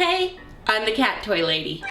Hey, I'm the cat toy lady.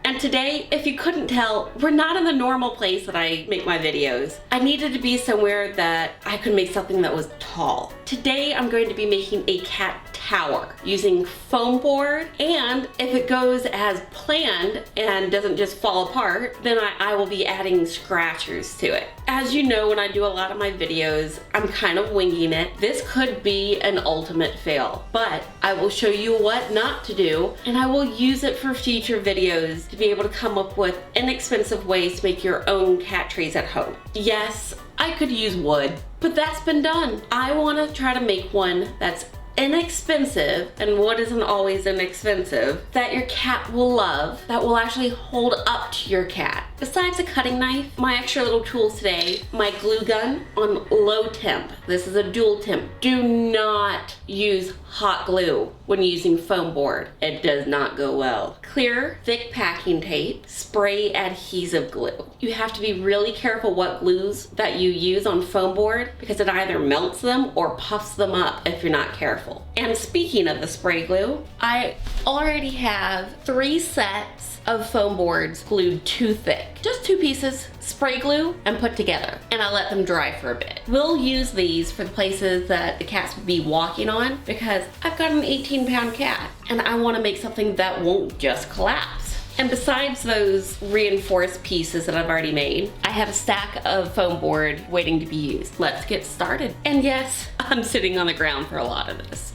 And today, if you couldn't tell, we're not in the normal place that I make my videos. I needed to be somewhere that I could make something that was tall. Today, I'm going to be making a cat tower using foam board, and if it goes as planned and doesn't just fall apart, then I will be adding scratchers to it. As you know, when I do a lot of my videos, I'm kind of winging it. This could be an ultimate fail, but I will show you what not to do, and I will use it for future videos to be able to come up with inexpensive ways to make your own cat trees at home. Yes, I could use wood, but that's been done. I want to try to make one that's inexpensive, and wood isn't always inexpensive, that your cat will love, that will actually hold up to your cat. Besides a cutting knife, my extra little tools today, my glue gun on low temp. This is a dual temp. Do not use hot glue when using foam board. It does not go well. Clear, thick packing tape, spray adhesive glue. You have to be really careful what glues that you use on foam board because it either melts them or puffs them up if you're not careful. And speaking of the spray glue, I already have 3 sets of foam boards glued too thick. Just 2 pieces, spray glue, and put together. And I let them dry for a bit. We'll use these for the places that the cats would be walking on because I've got an 18-pound cat and I want to make something that won't just collapse. And besides those reinforced pieces that I've already made, I have a stack of foam board waiting to be used. Let's get started. And yes, I'm sitting on the ground for a lot of this.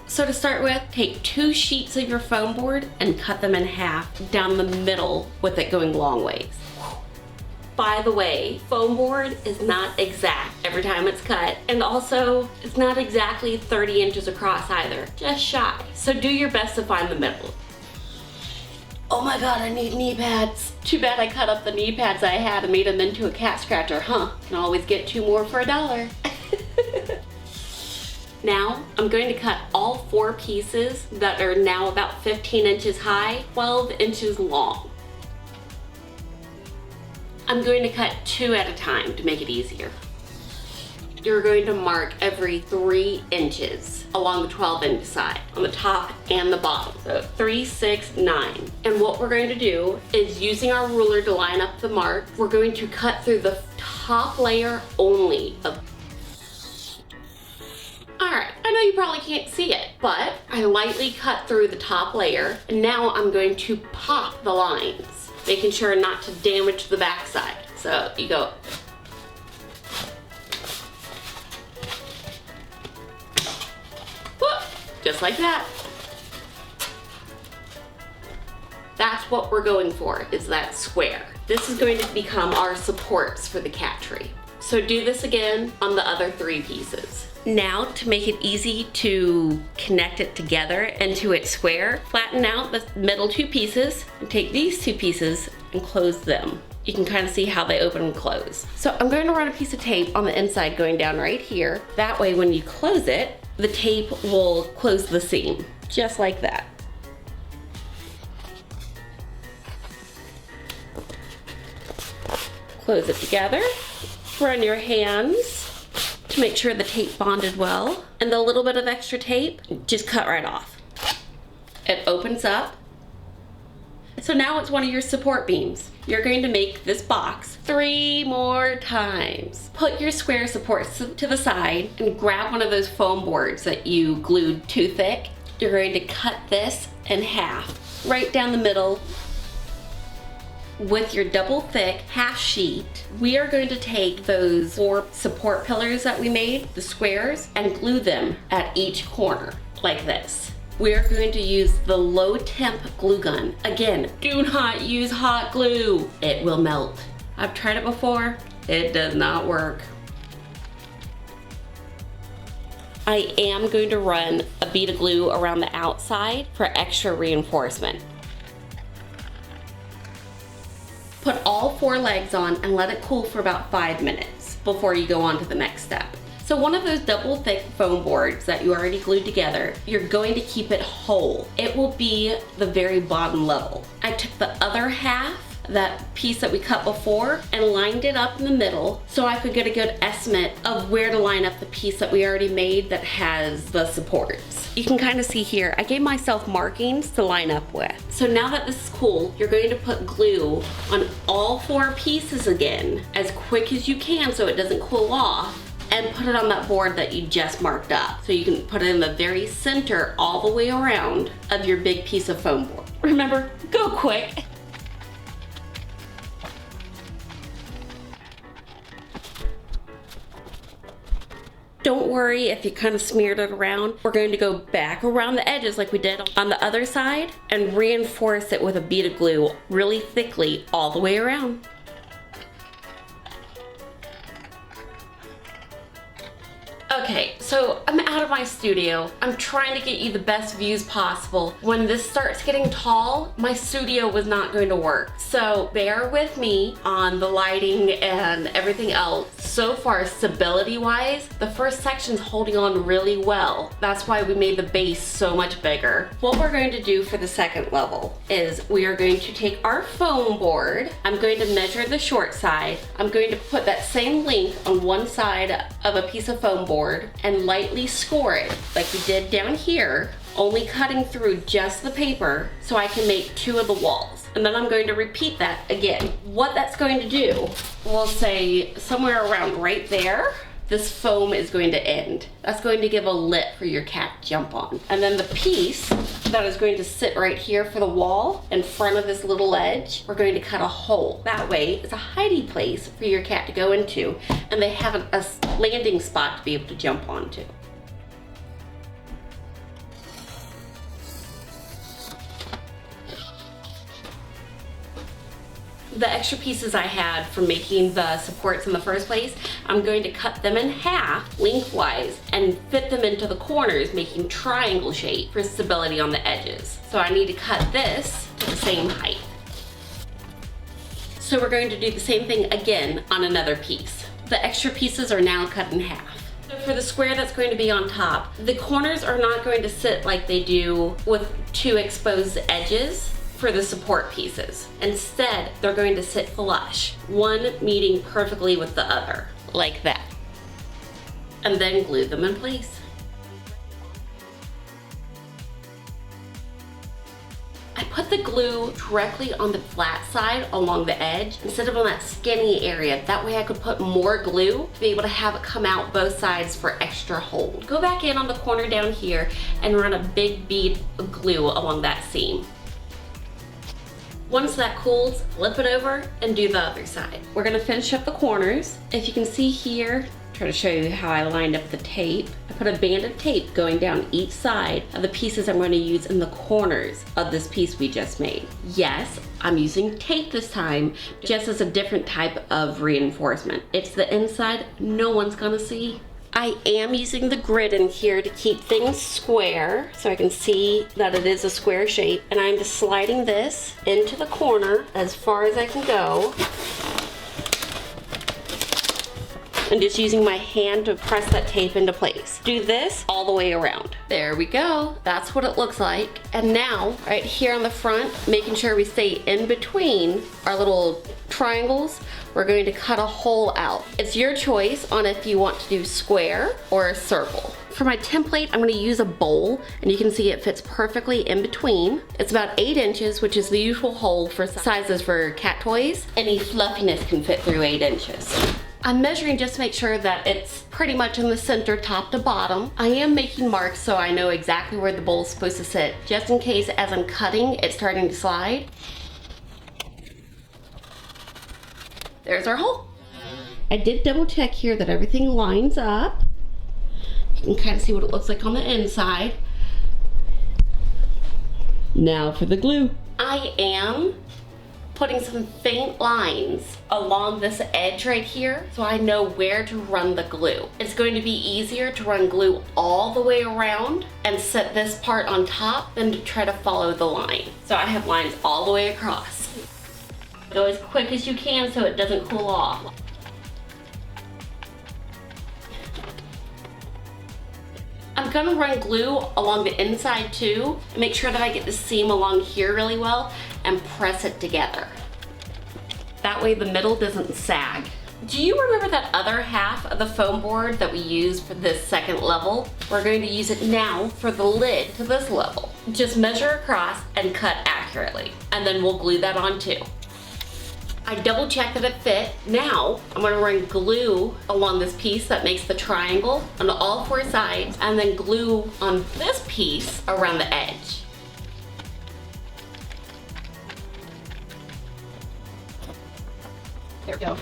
So to start with, take 2 sheets of your foam board and cut them in half down the middle with it going long ways. By the way, foam board is not exact every time it's cut, and also it's not exactly 30 inches across either, just shy. So do your best to find the middle. Oh my god, I need knee pads. Too bad I cut up the knee pads I had and made them into a cat scratcher, huh? Can always get 2 more for $1. Now, I'm going to cut all 4 pieces that are now about 15 inches high, 12 inches long. I'm going to cut 2 at a time to make it easier. You're going to mark every 3 inches along the 12-inch side, on the top and the bottom. So 3, 6, 9. And what we're going to do is, using our ruler to line up the mark, we're going to cut through the top layer only of. Alright, I know you probably can't see it, but I lightly cut through the top layer, and now I'm going to pop the lines, making sure not to damage the backside. So you go. Whoop, just like that. That's what we're going for, is that square. This is going to become our supports for the cat tree. So do this again on the other 3 pieces. Now, to make it easy to connect it together into its square, flatten out the middle 2 pieces and take these 2 pieces and close them. You can kind of see how they open and close. So I'm going to run a piece of tape on the inside going down right here. That way when you close it, the tape will close the seam, just like that. Close it together. Run your hands to make sure the tape bonded well, and the little bit of extra tape, just cut right off. It opens up. So now it's one of your support beams. You're going to make this box 3 more times. Put your square supports to the side and grab one of those foam boards that you glued too thick. You're going to cut this in half, right down the middle. With your double thick half sheet, we are going to take those 4 support pillars that we made, the squares, and glue them at each corner, like this. We are going to use the low temp glue gun. Again, do not use hot glue. It will melt. I've tried it before. It does not work. I am going to run a bead of glue around the outside for extra reinforcement. Put all 4 legs on and let it cool for about 5 minutes before you go on to the next step. So one of those double thick foam boards that you already glued together, you're going to keep it whole. It will be the very bottom level. I took the other half, that piece that we cut before, and lined it up in the middle so I could get a good estimate of where to line up the piece that we already made that has the supports. You can kind of see here, I gave myself markings to line up with. So now that this is cool, you're going to put glue on all 4 pieces again as quick as you can so it doesn't cool off, and put it on that board that you just marked up. So you can put it in the very center all the way around of your big piece of foam board. Remember, go quick. Don't worry if you kind of smeared it around. We're going to go back around the edges like we did on the other side and reinforce it with a bead of glue really thickly all the way around. Okay, so I'm out of my studio. I'm trying to get you the best views possible. When this starts getting tall, my studio was not going to work. So bear with me on the lighting and everything else. So far, stability-wise, the first section's holding on really well. That's why we made the base so much bigger. What we're going to do for the second level is we are going to take our foam board. I'm going to measure the short side. I'm going to put that same length on one side of a piece of foam board and lightly score it like we did down here, only cutting through just the paper so I can make 2 of the walls. And then I'm going to repeat that again. What that's going to do, we'll say somewhere around right there, this foam is going to end. That's going to give a lip for your cat to jump on. And then the piece that is going to sit right here for the wall in front of this little edge, we're going to cut a hole. That way it's a hiding place for your cat to go into, and they have a landing spot to be able to jump onto. The extra pieces I had from making the supports in the first place, I'm going to cut them in half lengthwise and fit them into the corners, making triangle shape for stability on the edges. So I need to cut this to the same height. So we're going to do the same thing again on another piece. The extra pieces are now cut in half. So for the square that's going to be on top, the corners are not going to sit like they do with 2 exposed edges for the support pieces. Instead, they're going to sit flush, one meeting perfectly with the other, like that. And then glue them in place. I put the glue directly on the flat side along the edge instead of on that skinny area. That way I could put more glue to be able to have it come out both sides for extra hold. Go back in on the corner down here and run a big bead of glue along that seam. Once that cools, flip it over and do the other side. We're gonna finish up the corners. If you can see here, try to show you how I lined up the tape. I put a band of tape going down each side of the pieces I'm going to use in the corners of this piece we just made. Yes, I'm using tape this time, just as a different type of reinforcement. It's the inside no one's gonna see. I am using the grid in here to keep things square so I can see that it is a square shape, and I'm just sliding this into the corner as far as I can go and just using my hand to press that tape into place. Do this all the way around. There we go. That's what it looks like. And now, right here on the front, making sure we stay in between our little triangles, we're going to cut a hole out. It's your choice on if you want to do square or a circle. For my template, I'm gonna use a bowl, and you can see it fits perfectly in between. It's about 8 inches, which is the usual hole for sizes for cat toys. Any fluffiness can fit through 8 inches. I'm measuring just to make sure that it's pretty much in the center, top to bottom. I am making marks so I know exactly where the bowl is supposed to sit, just in case as I'm cutting, it's starting to slide. There's our hole. I did double check here that everything lines up. You can kind of see what it looks like on the inside. Now for the glue. I am putting some faint lines along this edge right here so I know where to run the glue. It's going to be easier to run glue all the way around and set this part on top than to try to follow the line. So I have lines all the way across. Go as quick as you can so it doesn't cool off. I'm gonna run glue along the inside too, and make sure that I get the seam along here really well and press it together. That way the middle doesn't sag. Do you remember that other half of the foam board that we used for this second level? We're going to use it now for the lid to this level. Just measure across and cut accurately, and then we'll glue that on too. I double checked that it fit. Now I'm going to run glue along this piece that makes the triangle on all four sides, and then glue on this piece around the edge. There we go.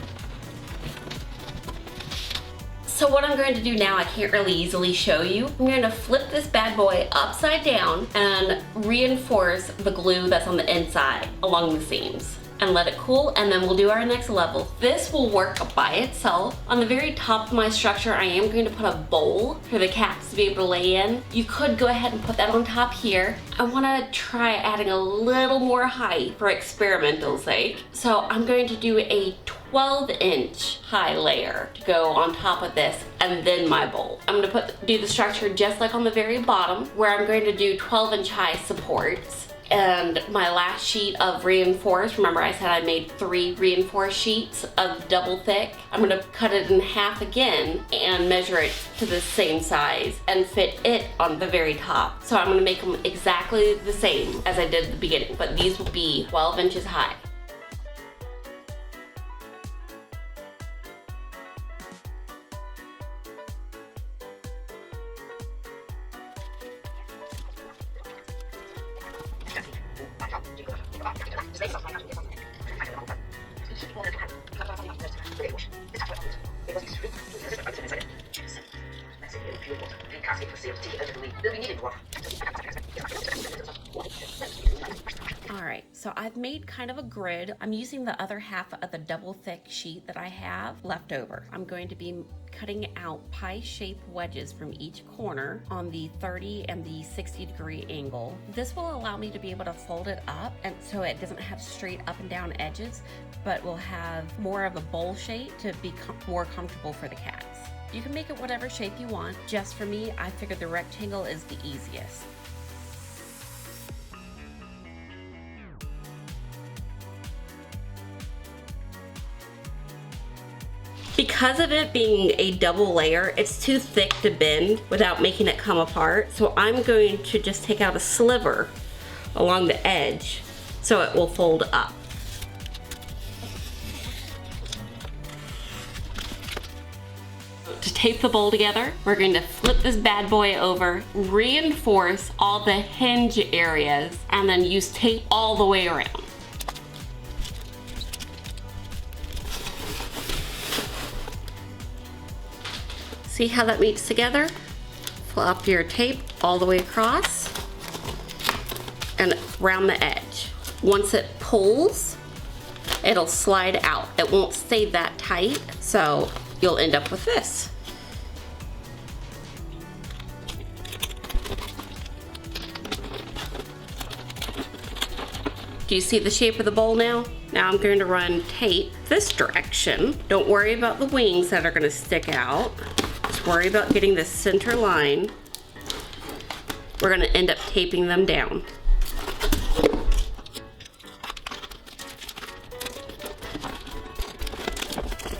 So what I'm going to do now, I can't really easily show you. I'm going to flip this bad boy upside down and reinforce the glue that's on the inside along the seams and let it cool, and then we'll do our next level. This will work by itself. On the very top of my structure, I am going to put a bowl for the cats to be able to lay in. You could go ahead and put that on top here. I want to try adding a little more height for experimental sake. So I'm going to do a 12-inch high layer to go on top of this, and then my bowl. I'm going to do the structure just like on the very bottom, where I'm going to do 12-inch high supports. And my last sheet of reinforced, remember I said I made 3 reinforced sheets of double thick. I'm gonna cut it in half again and measure it to the same size and fit it on the very top. So I'm gonna make them exactly the same as I did at the beginning, but these will be 12 inches high. Alright, so I've made kind of a grid. I'm using the other half of the double thick sheet that I have left over. I'm going to be cutting out pie-shaped wedges from each corner on the 30 and the 60-degree angle. This will allow me to be able to fold it up, and so it doesn't have straight up and down edges, but will have more of a bowl shape to be more comfortable for the cats. You can make it whatever shape you want. Just for me, I figured the rectangle is the easiest. Because of it being a double layer, it's too thick to bend without making it come apart. So I'm going to just take out a sliver along the edge so it will fold up. To tape the bowl together, we're going to flip this bad boy over, reinforce all the hinge areas, and then use tape all the way around. See how that meets together? Flop your tape all the way across and around the edge. Once it pulls, it'll slide out. It won't stay that tight, so you'll end up with this. Do you see the shape of the bowl now? Now I'm going to run tape this direction. Don't worry about the wings that are going to stick out. Just worry about getting the center line. We're going to end up taping them down.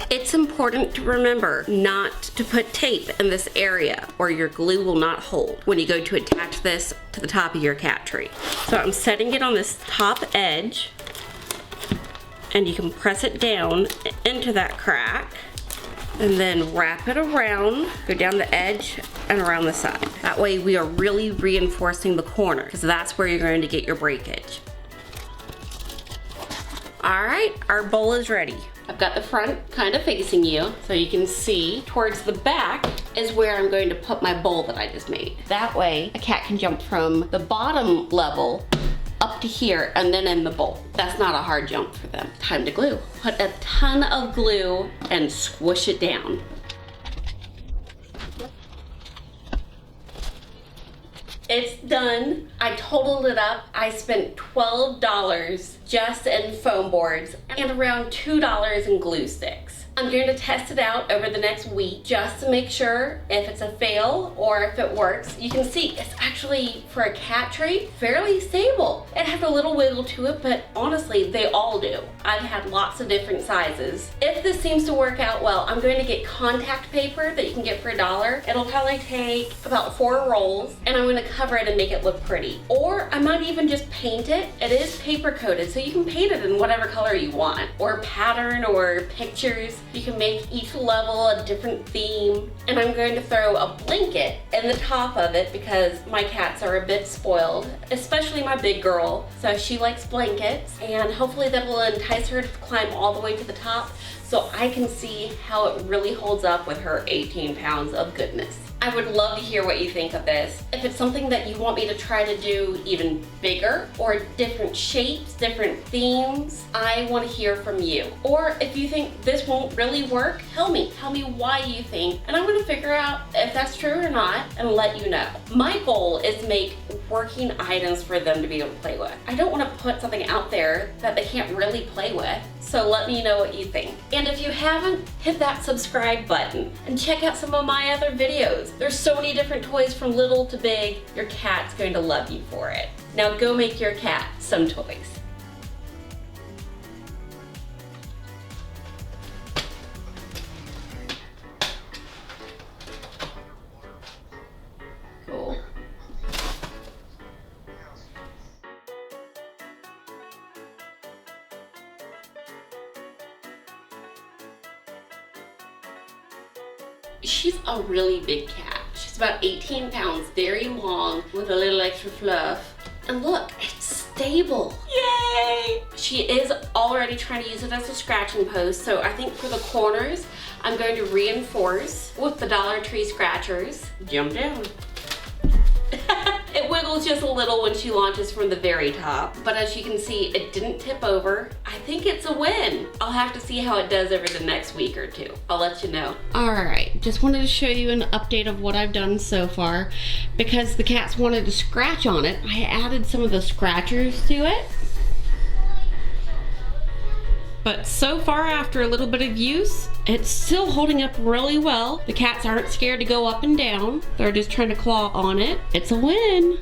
It's important to remember not to put tape in this area or your glue will not hold when you go to attach this to the top of your cat tree. So I'm setting it on this top edge, and you can press it down into that crack and then wrap it around, go down the edge and around the side. That way we are really reinforcing the corner because that's where you're going to get your breakage. All right, our bowl is ready. I've got the front kind of facing you so you can see towards the back is where I'm going to put my bowl that I just made. That way a cat can jump from the bottom level up to here and then in the bowl. That's not a hard jump for them. Time to glue. Put a ton of glue and squish it down. It's done. I totaled it up. I spent $12 just in foam boards and around $2 in glue sticks. I'm going to test it out over the next week just to make sure if it's a fail or if it works. You can see it's actually, for a cat tree, fairly stable. It has a little wiggle to it, but honestly, they all do. I've had lots of different sizes. If this seems to work out well, I'm going to get contact paper that you can get for $1. It'll probably take about 4 rolls, and I'm going to cover it and make it look pretty. Or I might even just paint it. It is paper coated, so you can paint it in whatever color you want, or pattern or pictures. You can make each level a different theme. And I'm going to throw a blanket in the top of it because my cats are a bit spoiled, especially my big girl. So she likes blankets, and hopefully that will entice her to climb all the way to the top so I can see how it really holds up with her 18 pounds of goodness. I would love to hear what you think of this. If it's something that you want me to try to do even bigger or different shapes, different themes, I want to hear from you. Or if you think this won't really work, tell me why you think, and I'm going to figure out if that's true or not and let you know. My goal is to make working items for them to be able to play with. I don't want to put something out there that they can't really play with, so let me know what you think. And if you haven't, hit that subscribe button and check out some of my other videos. There's so many different toys from little to big. Your cat's going to love you for it. Now go make your cat some toys. Cool. She's a really big cat. She's about 18 pounds, very long, with a little extra fluff. And look, it's stable. Yay! She is already trying to use it as a scratching post, so I think for the corners, I'm going to reinforce with the Dollar Tree scratchers. Jump down. It wiggles just a little when she launches from the very top, but as you can see, it didn't tip over. I think it's a win. I'll have to see how it does over the next week or two. I'll let you know. All right, just wanted to show you an update of what I've done so far. Because the cats wanted to scratch on it, I added some of the scratchers to it. But so far, after a little bit of use, it's still holding up really well. The cats aren't scared to go up and down. They're just trying to claw on it. It's a win.